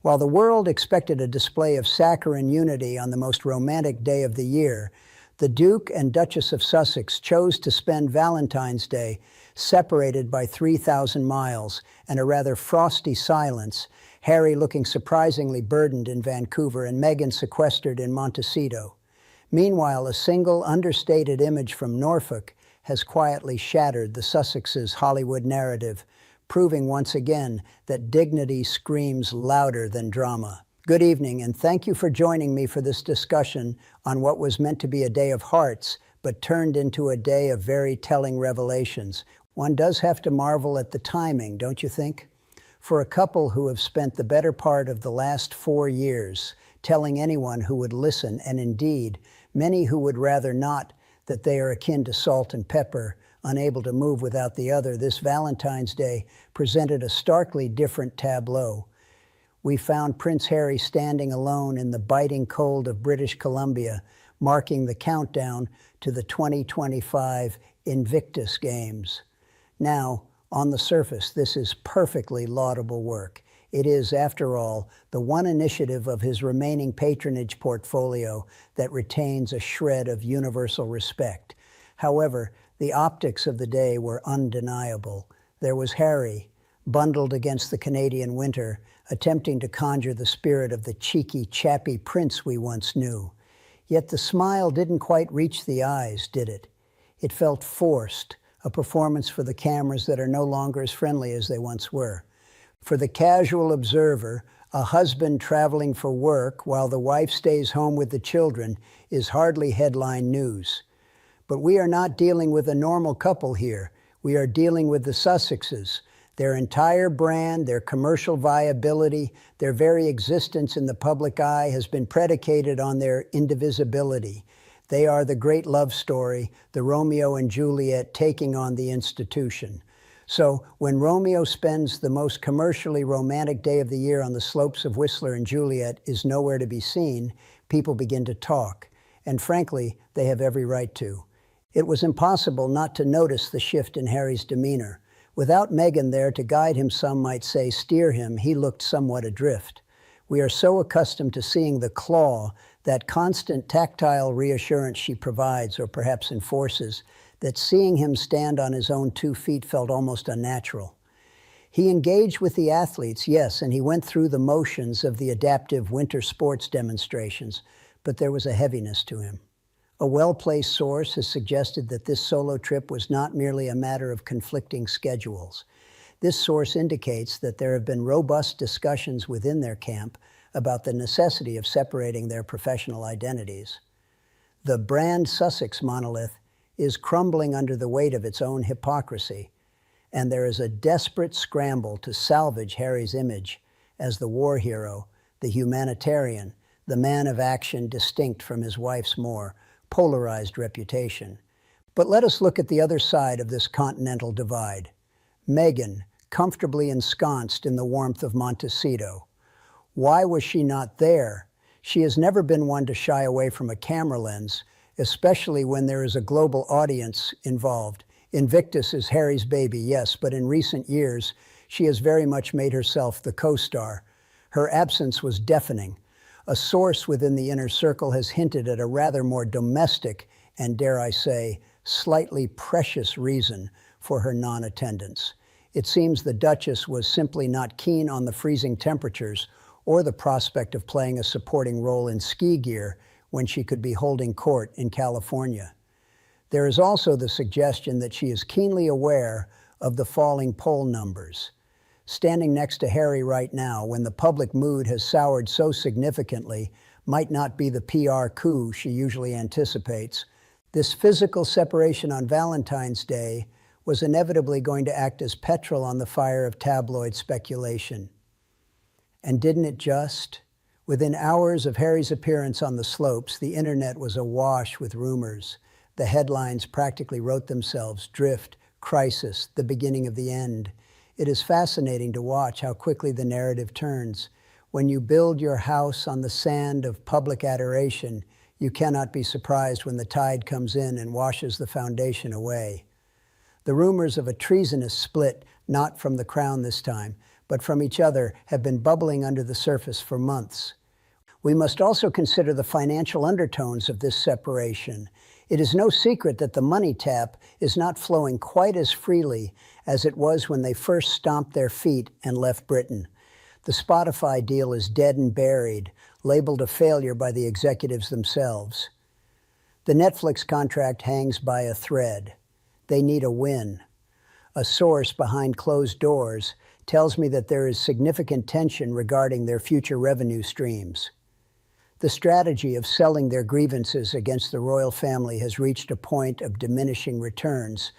While the world expected a display of saccharine unity on the most romantic day of the year, the Duke and Duchess of Sussex chose to spend Valentine's Day separated by 3,000 miles and a rather frosty silence, Harry looking surprisingly burdened in Vancouver and Meghan sequestered in Montecito. Meanwhile, a single, understated image from Norfolk has quietly shattered the Sussexes' Hollywood narrative, proving once again that dignity screams louder than drama. Good evening, and thank you for joining me for this discussion on what was meant to be a day of hearts, but turned into a day of very telling revelations. One does have to marvel at the timing, don't you think? For a couple who have spent the better part of the last 4 years telling anyone who would listen, and indeed, many who would rather not, that they are akin to salt and pepper, unable to move without the other, this Valentine's Day presented a starkly different tableau. We found Prince Harry standing alone in the biting cold of British Columbia, marking the countdown to the 2025 Invictus Games. Now, on the surface, this is perfectly laudable work. It is, after all, the one initiative of his remaining patronage portfolio that retains a shred of universal respect. However, the optics of the day were undeniable. There was Harry, bundled against the Canadian winter, attempting to conjure the spirit of the cheeky, chappy prince we once knew. Yet the smile didn't quite reach the eyes, did it? It felt forced, a performance for the cameras that are no longer as friendly as they once were. For the casual observer, a husband traveling for work while the wife stays home with the children is hardly headline news. But we are not dealing with a normal couple here. We are dealing with the Sussexes. Their entire brand, their commercial viability, their very existence in the public eye has been predicated on their indivisibility. They are the great love story, the Romeo and Juliet taking on the institution. So when Romeo spends the most commercially romantic day of the year on the slopes of Whistler and Juliet is nowhere to be seen, people begin to talk. And frankly, they have every right to. It was impossible not to notice the shift in Harry's demeanor. Without Meghan there to guide him, some might say steer him, he looked somewhat adrift. We are so accustomed to seeing the claw, that constant tactile reassurance she provides or perhaps enforces, that seeing him stand on his own 2 feet felt almost unnatural. He engaged with the athletes, yes, and he went through the motions of the adaptive winter sports demonstrations, but there was a heaviness to him. A well-placed source has suggested that this solo trip was not merely a matter of conflicting schedules. This source indicates that there have been robust discussions within their camp about the necessity of separating their professional identities. The Brand Sussex monolith is crumbling under the weight of its own hypocrisy, and there is a desperate scramble to salvage Harry's image as the war hero, the humanitarian, the man of action distinct from his wife's more polarized reputation. But let us look at the other side of this continental divide. Meghan, comfortably ensconced in the warmth of Montecito. Why was she not there? She has never been one to shy away from a camera lens, especially when there is a global audience involved. Invictus is Harry's baby, yes, but in recent years, she has very much made herself the co-star. Her absence was deafening. A source within the inner circle has hinted at a rather more domestic and, dare I say, slightly precious reason for her non-attendance. It seems the Duchess was simply not keen on the freezing temperatures or the prospect of playing a supporting role in ski gear when she could be holding court in California. There is also the suggestion that she is keenly aware of the falling poll numbers. Standing next to Harry right now, when the public mood has soured so significantly, might not be the PR coup she usually anticipates. This physical separation on Valentine's Day was inevitably going to act as petrol on the fire of tabloid speculation. And didn't it just? Within hours of Harry's appearance on the slopes, the internet was awash with rumors. The headlines practically wrote themselves: drift, crisis, the beginning of the end. It is fascinating to watch how quickly the narrative turns. When you build your house on the sand of public adoration, you cannot be surprised when the tide comes in and washes the foundation away. The rumors of a treasonous split, not from the crown this time, but from each other have been bubbling under the surface for months. We must also consider the financial undertones of this separation. It is no secret that the money tap is not flowing quite as freely as it was when they first stomped their feet and left Britain. The Spotify deal is dead and buried, labeled a failure by the executives themselves. The Netflix contract hangs by a thread. They need a win. A source behind closed doors tells me that there is significant tension regarding their future revenue streams. The strategy of selling their grievances against the royal family has reached a point of diminishing returns.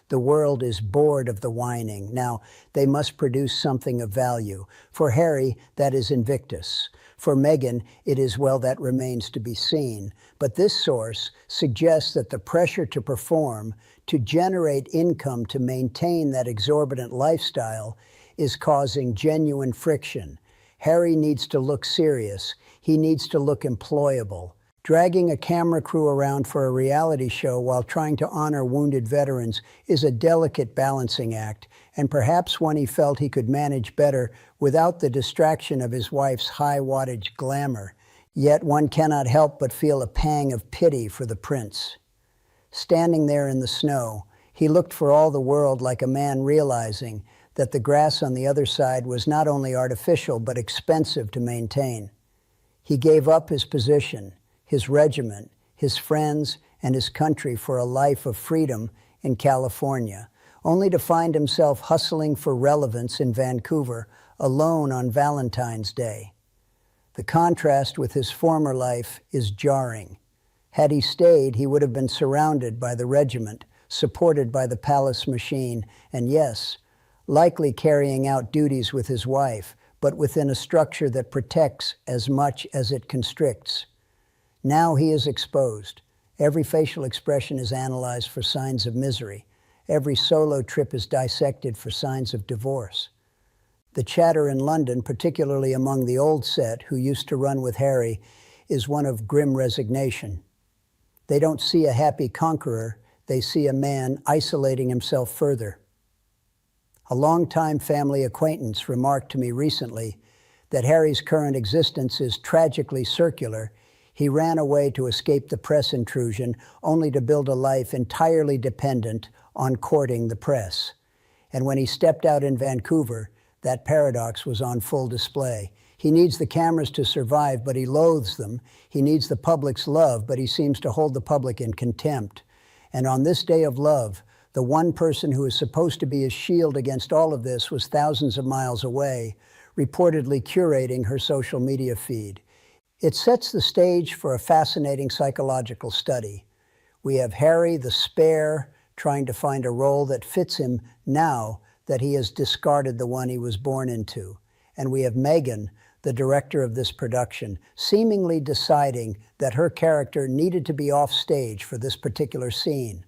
The world is bored of the whining. Now, they must produce something of value. For Harry, that is Invictus. For Meghan, it is, well, that remains to be seen. But this source suggests that the pressure to perform, to generate income to maintain that exorbitant lifestyle, is causing genuine friction. Harry needs to look serious. He needs to look employable. Dragging a camera crew around for a reality show while trying to honor wounded veterans is a delicate balancing act, and perhaps one he felt he could manage better without the distraction of his wife's high-wattage glamour. Yet one cannot help but feel a pang of pity for the prince. Standing there in the snow, he looked for all the world like a man realizing that the grass on the other side was not only artificial but expensive to maintain. He gave up his position, his regiment, his friends, and his country for a life of freedom in California, only to find himself hustling for relevance in Vancouver, alone on Valentine's Day. The contrast with his former life is jarring. Had he stayed, he would have been surrounded by the regiment, supported by the palace machine, and yes, likely carrying out duties with his wife, but within a structure that protects as much as it constricts. Now he is exposed. Every facial expression is analyzed for signs of misery. Every solo trip is dissected for signs of divorce. The chatter in London, particularly among the old set who used to run with Harry, is one of grim resignation. They don't see a happy conqueror, they see a man isolating himself further. A longtime family acquaintance remarked to me recently that Harry's current existence is tragically circular. He ran away to escape the press intrusion, only to build a life entirely dependent on courting the press. And when he stepped out in Vancouver, that paradox was on full display. He needs the cameras to survive, but he loathes them. He needs the public's love, but he seems to hold the public in contempt. And on this day of love, the one person who is supposed to be his shield against all of this was thousands of miles away, reportedly curating her social media feed. It sets the stage for a fascinating psychological study. We have Harry, the spare, trying to find a role that fits him now that he has discarded the one he was born into. And we have Meghan, the director of this production, seemingly deciding that her character needed to be off stage for this particular scene.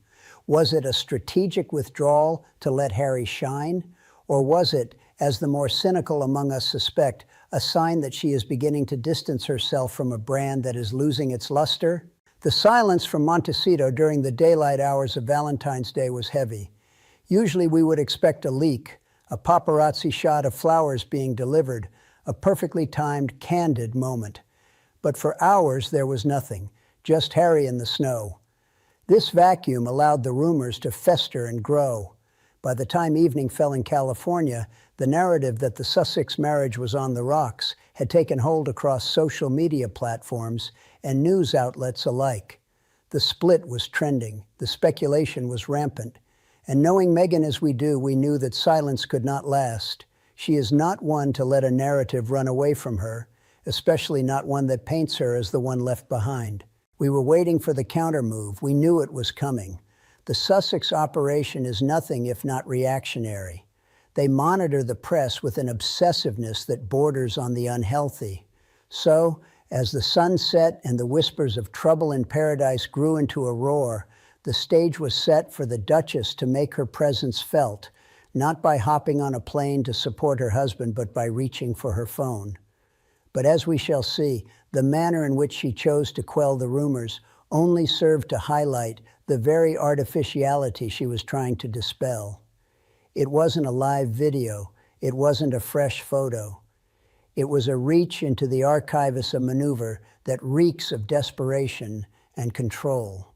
Was it a strategic withdrawal to let Harry shine? Or was it, as the more cynical among us suspect, a sign that she is beginning to distance herself from a brand that is losing its luster? The silence from Montecito during the daylight hours of Valentine's Day was heavy. Usually we would expect a leak, a paparazzi shot of flowers being delivered, a perfectly timed, candid moment. But for hours there was nothing, just Harry in the snow. This vacuum allowed the rumors to fester and grow. By the time evening fell in California, the narrative that the Sussex marriage was on the rocks had taken hold across social media platforms and news outlets alike. The split was trending, the speculation was rampant, and knowing Meghan as we do, we knew that silence could not last. She is not one to let a narrative run away from her, especially not one that paints her as the one left behind. We were waiting for the countermove. We knew it was coming. The Sussex operation is nothing if not reactionary. They monitor the press with an obsessiveness that borders on the unhealthy. So, as the sun set and the whispers of trouble in paradise grew into a roar, the stage was set for the Duchess to make her presence felt, not by hopping on a plane to support her husband, but by reaching for her phone. But as we shall see, the manner in which she chose to quell the rumors only served to highlight the very artificiality she was trying to dispel. It wasn't a live video. It wasn't a fresh photo. It was a reach into the archivus, a maneuver that reeks of desperation and control.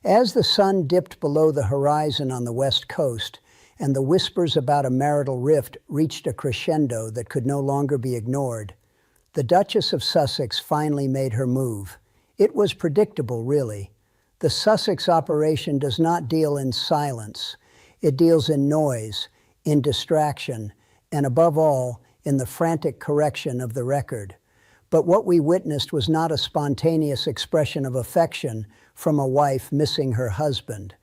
As the sun dipped below the horizon on the west coast, and the whispers about a marital rift reached a crescendo that could no longer be ignored, the Duchess of Sussex finally made her move. It was predictable, really. The Sussex operation does not deal in silence. It deals in noise, in distraction, and above all, in the frantic correction of the record. But what we witnessed was not a spontaneous expression of affection from a wife missing her husband.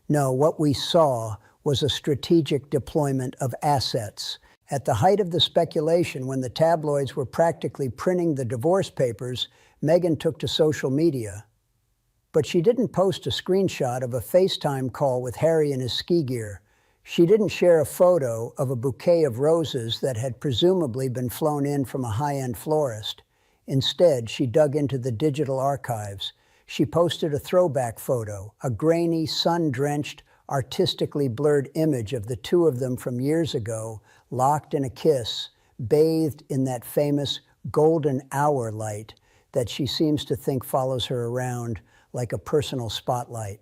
No, what we saw was a strategic deployment of assets. At the height of the speculation, when the tabloids were practically printing the divorce papers, Meghan took to social media. But she didn't post a screenshot of a FaceTime call with Harry in his ski gear. She didn't share a photo of a bouquet of roses that had presumably been flown in from a high-end florist. Instead, she dug into the digital archives. She posted a throwback photo, a grainy, sun-drenched, artistically blurred image of the two of them from years ago, locked in a kiss, bathed in that famous golden hour light that she seems to think follows her around like a personal spotlight.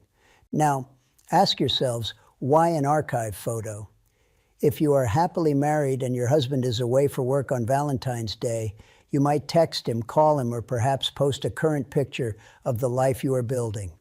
Now, ask yourselves, why an archive photo? If you are happily married and your husband is away for work on Valentine's Day, you might text him, call him, or perhaps post a current picture of the life you are building.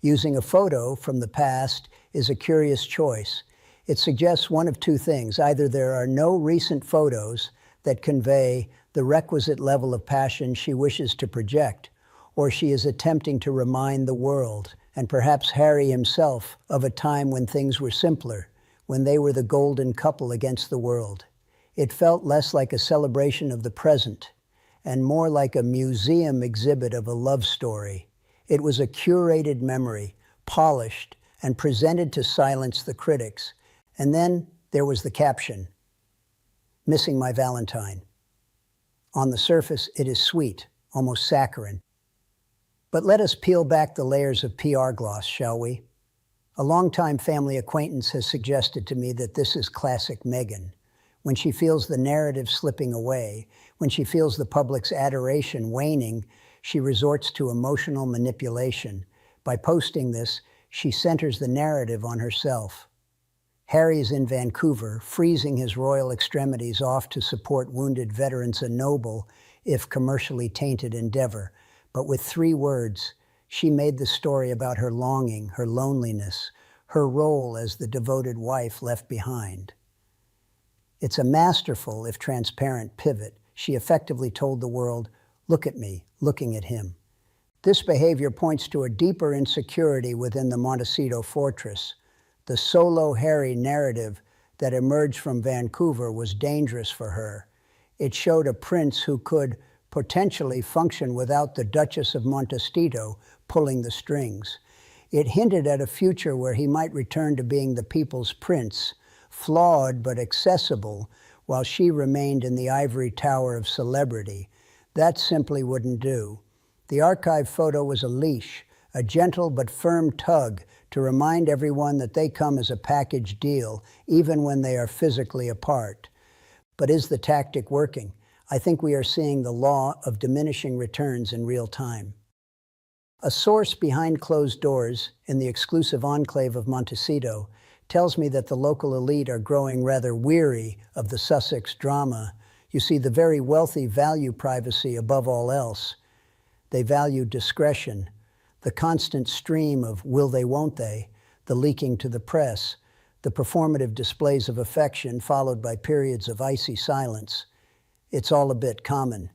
Using a photo from the past is a curious choice. It suggests one of two things. Either there are no recent photos that convey the requisite level of passion she wishes to project, or she is attempting to remind the world, and perhaps Harry himself, of a time when things were simpler, when they were the golden couple against the world. It felt less like a celebration of the present, and more like a museum exhibit of a love story. It was a curated memory, polished, and presented to silence the critics. And then there was the caption, "Missing my Valentine." On the surface, it is sweet, almost saccharine. But let us peel back the layers of PR gloss, shall we? A longtime family acquaintance has suggested to me that this is classic Meghan. When she feels the narrative slipping away, when she feels the public's adoration waning, she resorts to emotional manipulation. By posting this, she centers the narrative on herself. Harry is in Vancouver, freezing his royal extremities off to support wounded veterans, a noble, if commercially tainted endeavor. But with 3 words, she made the story about her longing, her loneliness, her role as the devoted wife left behind. It's a masterful, if transparent, pivot. She effectively told the world, "Look at me, looking at him." This behavior points to a deeper insecurity within the Montecito fortress. The solo Harry narrative that emerged from Vancouver was dangerous for her. It showed a prince who could potentially function without the Duchess of Montecito pulling the strings. It hinted at a future where he might return to being the people's prince, flawed but accessible, while she remained in the ivory tower of celebrity. That simply wouldn't do. The archive photo was a leash, a gentle but firm tug to remind everyone that they come as a package deal, even when they are physically apart. But is the tactic working? I think we are seeing the law of diminishing returns in real time. A source behind closed doors in the exclusive enclave of Montecito tells me that the local elite are growing rather weary of the Sussex drama. You see, the very wealthy value privacy above all else. They value discretion, the constant stream of will they, won't they, the leaking to the press, the performative displays of affection followed by periods of icy silence. It's all a bit common.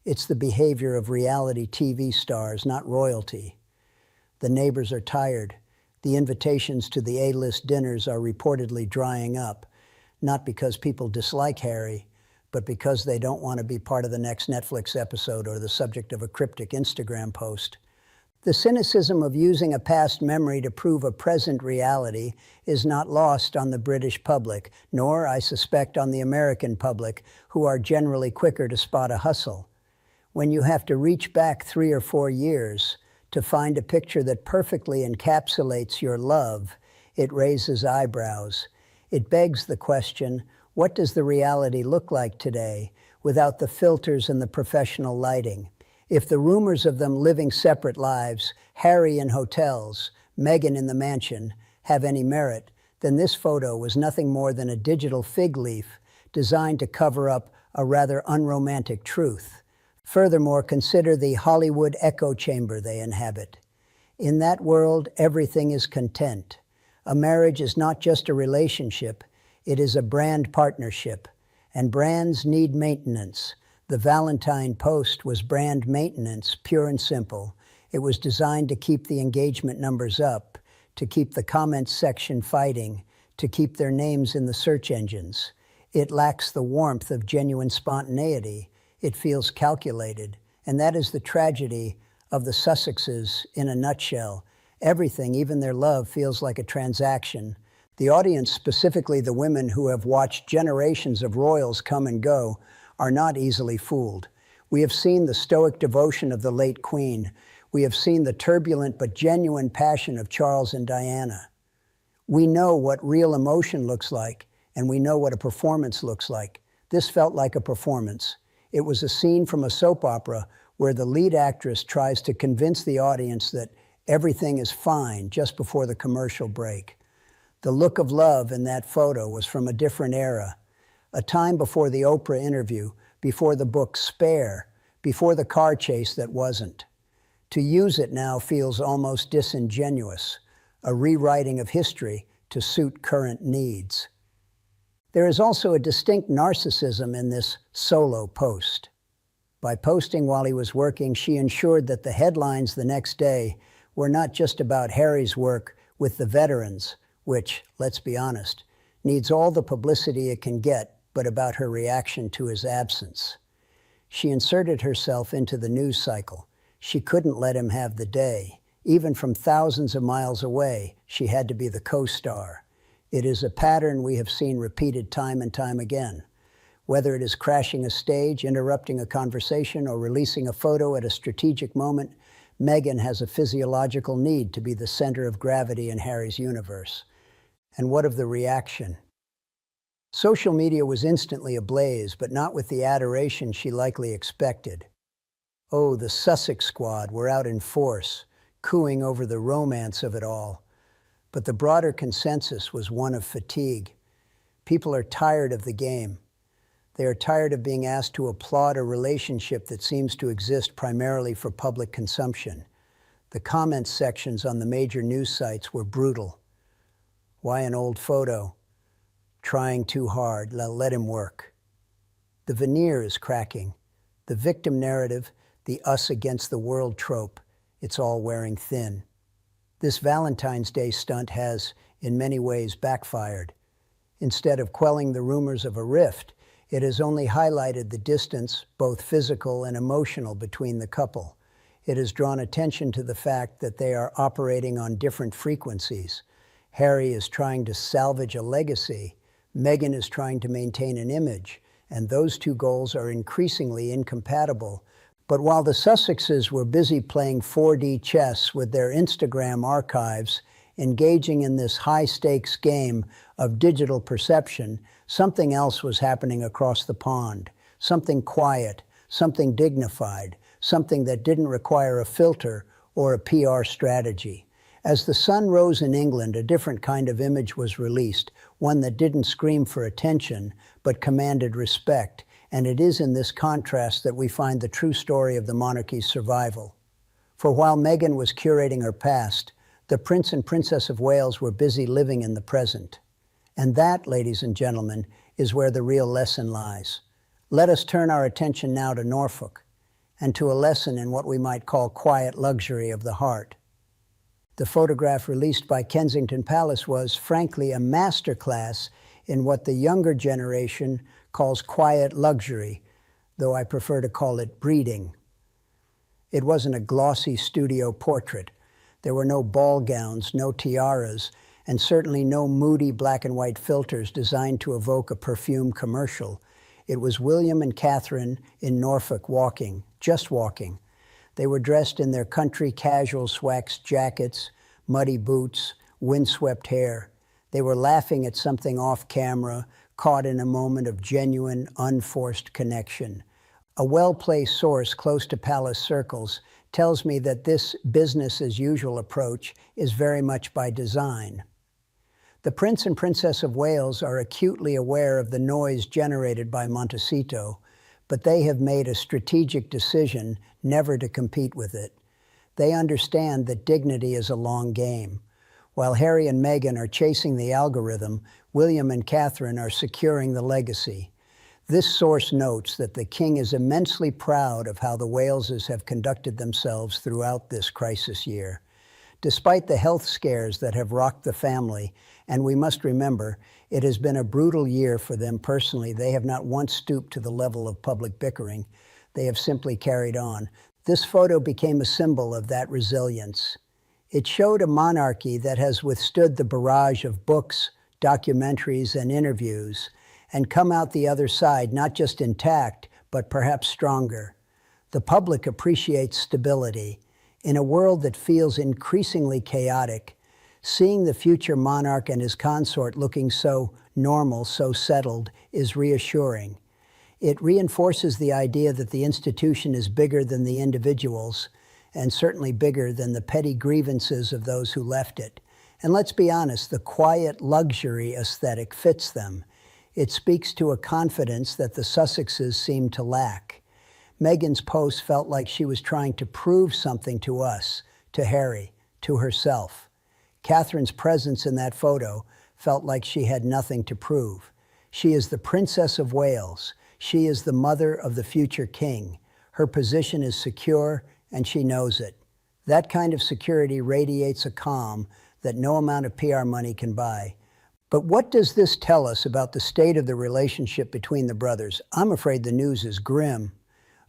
It's the behavior of reality TV stars, not royalty. The neighbors are tired. The invitations to the A-list dinners are reportedly drying up, not because people dislike Harry, but because they don't want to be part of the next Netflix episode or the subject of a cryptic Instagram post. The cynicism of using a past memory to prove a present reality is not lost on the British public, nor, I suspect, on the American public, who are generally quicker to spot a hustle. When you have to reach back 3 or 4 years to find a picture that perfectly encapsulates your love, it raises eyebrows. It begs the question, What does the reality look like today without the filters and the professional lighting? If the rumors of them living separate lives, Harry in hotels, Meghan in the mansion, have any merit, then this photo was nothing more than a digital fig leaf designed to cover up a rather unromantic truth. Furthermore, consider the Hollywood echo chamber they inhabit. In that world, everything is content. A marriage is not just a relationship, it is a brand partnership, and brands need maintenance. The Valentine post was brand maintenance, pure and simple. It was designed to keep the engagement numbers up, to keep the comments section fighting, to keep their names in the search engines. It lacks the warmth of genuine spontaneity. It feels calculated, and that is the tragedy of the Sussexes in a nutshell. Everything, even their love, feels like a transaction. The audience, specifically the women who have watched generations of royals come and go, are not easily fooled. We have seen the stoic devotion of the late Queen. We have seen the turbulent but genuine passion of Charles and Diana. We know what real emotion looks like, and we know what a performance looks like. This felt like a performance. It was a scene from a soap opera where the lead actress tries to convince the audience that everything is fine just before the commercial break. The look of love in that photo was from a different era, a time before the Oprah interview, before the book Spare, before the car chase that wasn't. To use it now feels almost disingenuous, a rewriting of history to suit current needs. There is also a distinct narcissism in this solo post. By posting while he was working, she ensured that the headlines the next day were not just about Harry's work with the veterans, which, let's be honest, needs all the publicity it can get, but about her reaction to his absence. She inserted herself into the news cycle. She couldn't let him have the day. Even from thousands of miles away, she had to be the co-star. It is a pattern we have seen repeated time and time again. Whether it is crashing a stage, interrupting a conversation, or releasing a photo at a strategic moment, Meghan has a physiological need to be the center of gravity in Harry's universe. And what of the reaction? Social media was instantly ablaze, but not with the adoration she likely expected. Oh, the Sussex squad were out in force, cooing over the romance of it all. But the broader consensus was one of fatigue. People are tired of the game. They are tired of being asked to applaud a relationship that seems to exist primarily for public consumption. The comments sections on the major news sites were brutal. Why an old photo? Trying too hard, let him work. The veneer is cracking. The victim narrative, the us against the world trope, it's all wearing thin. This Valentine's Day stunt has, in many ways, backfired. Instead of quelling the rumors of a rift, it has only highlighted the distance, both physical and emotional, between the couple. It has drawn attention to the fact that they are operating on different frequencies. Harry is trying to salvage a legacy. Meghan is trying to maintain an image, and those two goals are increasingly incompatible. But while the Sussexes were busy playing 4D chess with their Instagram archives, engaging in this high-stakes game of digital perception, something else was happening across the pond. Something quiet, something dignified, something that didn't require a filter or a PR strategy. As the sun rose in England, a different kind of image was released, one that didn't scream for attention, but commanded respect. And it is in this contrast that we find the true story of the monarchy's survival. For while Meghan was curating her past, the Prince and Princess of Wales were busy living in the present. And that, ladies and gentlemen, is where the real lesson lies. Let us turn our attention now to Norfolk, and to a lesson in what we might call quiet luxury of the heart. The photograph released by Kensington Palace was, frankly, a masterclass in what the younger generation calls quiet luxury, though I prefer to call it breeding. It wasn't a glossy studio portrait. There were no ball gowns, no tiaras, and certainly no moody black and white filters designed to evoke a perfume commercial. It was William and Catherine in Norfolk walking, just walking. They were dressed in their country casual waxed jackets, muddy boots, windswept hair. They were laughing at something off camera, caught in a moment of genuine, unforced connection. A well-placed source close to palace circles tells me that this business-as-usual approach is very much by design. The Prince and Princess of Wales are acutely aware of the noise generated by Montecito, but they have made a strategic decision never to compete with it. They understand that dignity is a long game. While Harry and Meghan are chasing the algorithm, William and Catherine are securing the legacy. This source notes that the king is immensely proud of how the Waleses have conducted themselves throughout this crisis year. Despite the health scares that have rocked the family, and we must remember, it has been a brutal year for them personally, they have not once stooped to the level of public bickering. They have simply carried on. This photo became a symbol of that resilience. It showed a monarchy that has withstood the barrage of books, documentaries, and interviews, and come out the other side not just intact, but perhaps stronger. The public appreciates stability. In a world that feels increasingly chaotic, seeing the future monarch and his consort looking so normal, so settled, is reassuring. It reinforces the idea that the institution is bigger than the individuals, and certainly bigger than the petty grievances of those who left it. And let's be honest, the quiet luxury aesthetic fits them. It speaks to a confidence that the Sussexes seem to lack. Meghan's post felt like she was trying to prove something to us, to Harry, to herself. Catherine's presence in that photo felt like she had nothing to prove. She is the Princess of Wales. She is the mother of the future king. Her position is secure, and she knows it. That kind of security radiates a calm that no amount of PR money can buy. But what does this tell us about the state of the relationship between the brothers? I'm afraid the news is grim.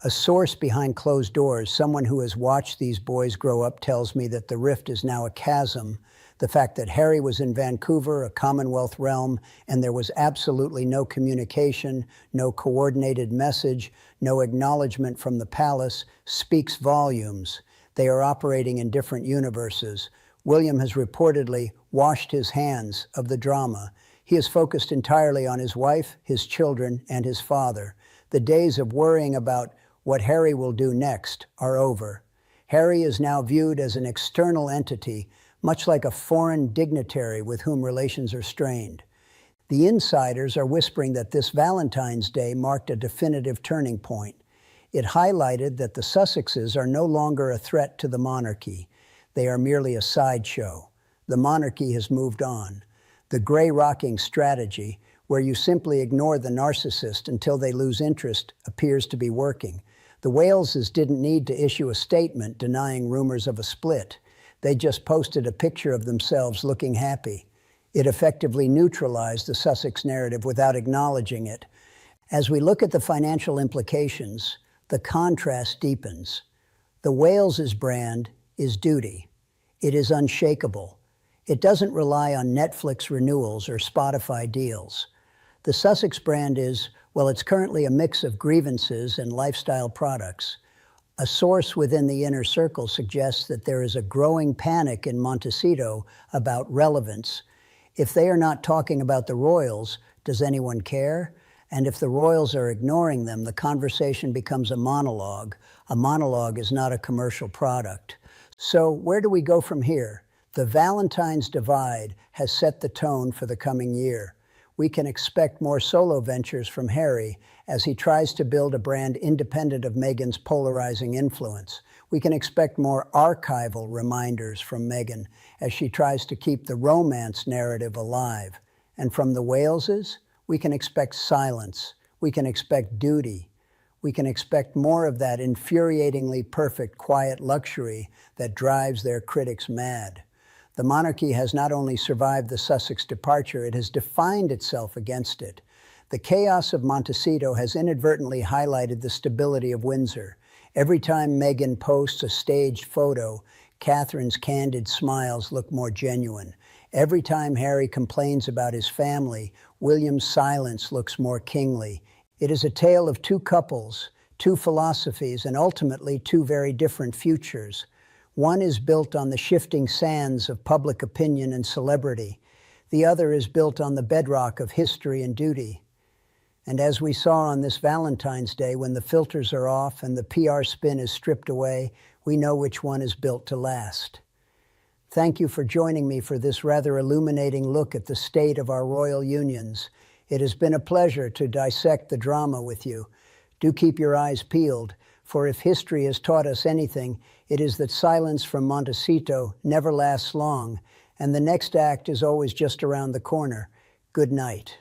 A source behind closed doors, someone who has watched these boys grow up, tells me that the rift is now a chasm. The fact that Harry was in Vancouver, a Commonwealth realm, and there was absolutely no communication, no coordinated message, no acknowledgement from the palace, speaks volumes. They are operating in different universes. William has reportedly washed his hands of the drama. He is focused entirely on his wife, his children, and his father. The days of worrying about what Harry will do next are over. Harry is now viewed as an external entity, much like a foreign dignitary with whom relations are strained. The insiders are whispering that this Valentine's Day marked a definitive turning point. It highlighted that the Sussexes are no longer a threat to the monarchy. They are merely a sideshow. The monarchy has moved on. The gray-rocking strategy, where you simply ignore the narcissist until they lose interest, appears to be working. The Waleses didn't need to issue a statement denying rumors of a split. They just posted a picture of themselves looking happy. It effectively neutralized the Sussex narrative without acknowledging it. As we look at the financial implications, the contrast deepens. The Wales' brand is duty. It is unshakable. It doesn't rely on Netflix renewals or Spotify deals. The Sussex brand is, well, it's currently a mix of grievances and lifestyle products. A source within the inner circle suggests that there is a growing panic in Montecito about relevance. If they are not talking about the royals, does anyone care? And if the royals are ignoring them, the conversation becomes a monologue. A monologue is not a commercial product. So where do we go from here? The Valentine's divide has set the tone for the coming year. We can expect more solo ventures from Harry as he tries to build a brand independent of Meghan's polarizing influence. We can expect more archival reminders from Meghan as she tries to keep the romance narrative alive. And from the Waleses, we can expect silence. We can expect duty. We can expect more of that infuriatingly perfect, quiet luxury that drives their critics mad. The monarchy has not only survived the Sussex departure, it has defined itself against it. The chaos of Montecito has inadvertently highlighted the stability of Windsor. Every time Meghan posts a staged photo, Catherine's candid smiles look more genuine. Every time Harry complains about his family, William's silence looks more kingly. It is a tale of two couples, two philosophies, and ultimately two very different futures. One is built on the shifting sands of public opinion and celebrity. The other is built on the bedrock of history and duty. And as we saw on this Valentine's Day, when the filters are off and the PR spin is stripped away, we know which one is built to last. Thank you for joining me for this rather illuminating look at the state of our royal unions. It has been a pleasure to dissect the drama with you. Do keep your eyes peeled, for if history has taught us anything, it is that silence from Montecito never lasts long, and the next act is always just around the corner. Good night.